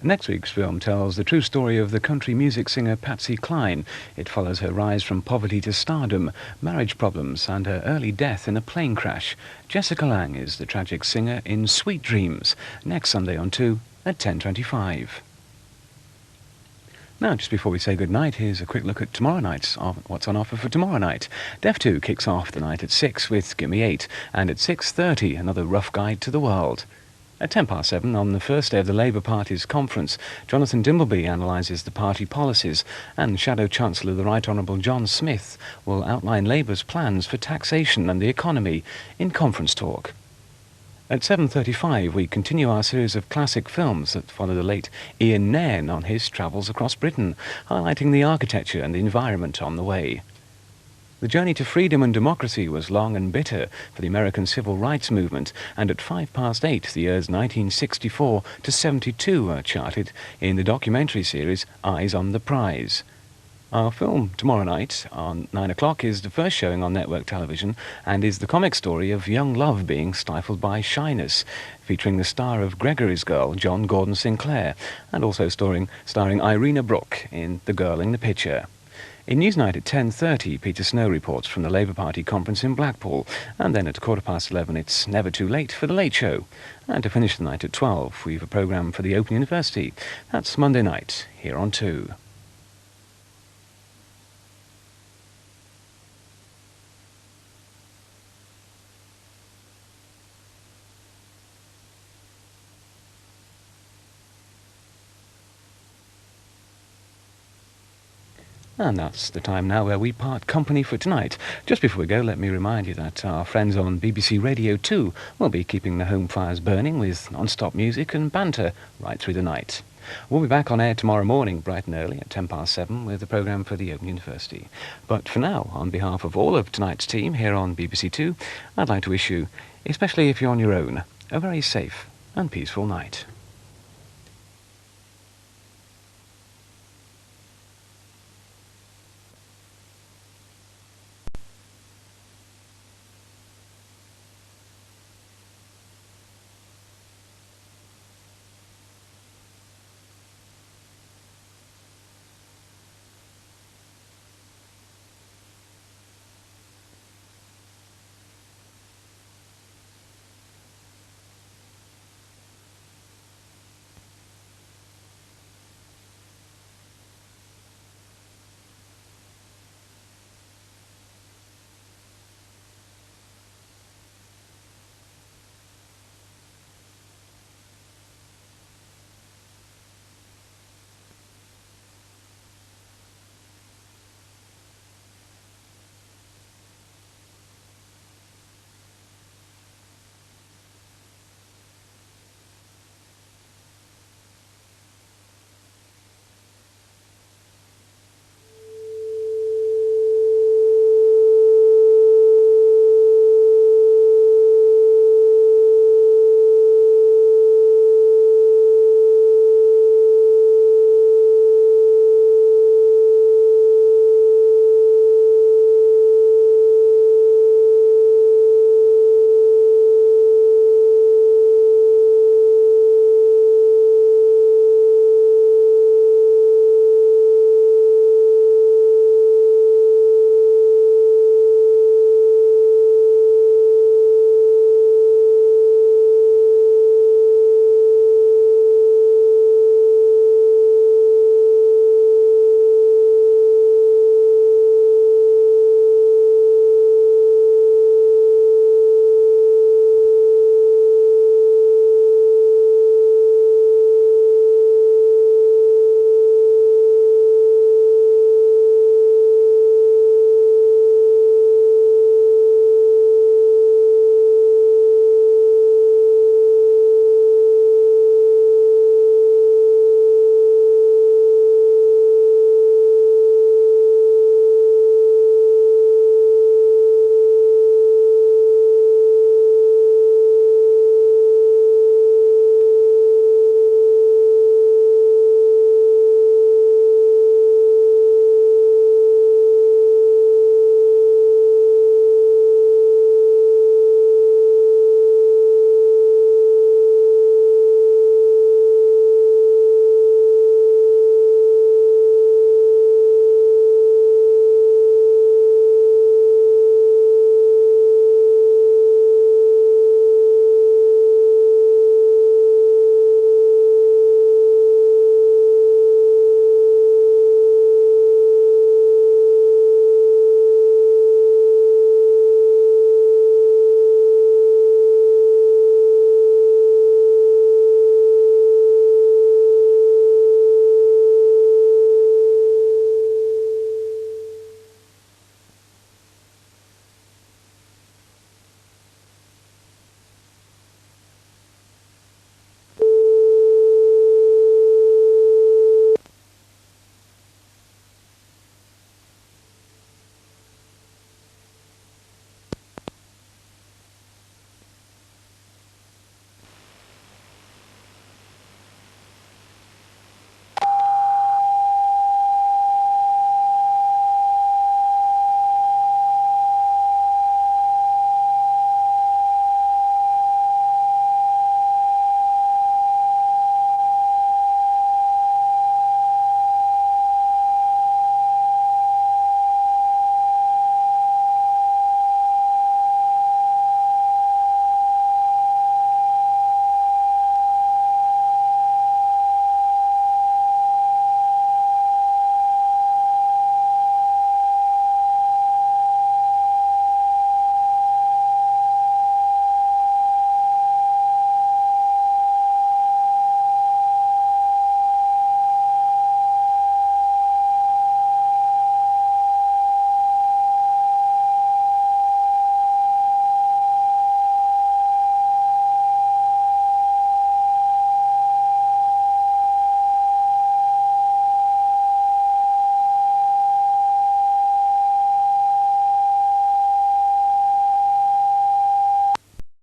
Next week's film tells the true story of the country music singer Patsy Cline. It follows her rise from poverty to stardom, marriage problems, and her early death in a plane crash. Jessica Lange is the tragic singer in Sweet Dreams, next Sunday on 2 at 10:25. Now, just before we say goodnight, here's a quick look at tomorrow night's what's on offer for tomorrow night. Def 2 kicks off the night at 6 with Gimme 8, and at 6:30 another rough guide to the world. At 7:10 on the first day of the Labour Party's conference, Jonathan Dimbleby analyses the party policies, and Shadow Chancellor the Right Honourable John Smith will outline Labour's plans for taxation and the economy in conference talk. At 7:35 we continue our series of classic films that follow the late Ian Nairn on his travels across Britain, highlighting the architecture and the environment on the way. The journey to freedom and democracy was long and bitter for the American civil rights movement, and at 8:05 the years 1964 to 72 are charted in the documentary series Eyes on the Prize. Our film tomorrow night on 9 o'clock is the first showing on network television and is the comic story of young love being stifled by shyness, featuring the star of Gregory's Girl, John Gordon Sinclair, and also starring Irina Brooke in The Girl in the Picture. In Newsnight at 10:30, Peter Snow reports from the Labour Party conference in Blackpool, and then at 11:15 it's Never Too Late for The Late Show. And to finish the night at 12, we've a programme for the Open University. That's Monday night, here on 2. And that's the time now where we part company for tonight. Just before we go, let me remind you that our friends on BBC Radio 2 will be keeping the home fires burning with non-stop music and banter right through the night. We'll be back on air tomorrow morning, bright and early, at 7:10 with the programme for the Open University. But for now, on behalf of all of tonight's team here on BBC 2, I'd like to wish you, especially if you're on your own, a very safe and peaceful night.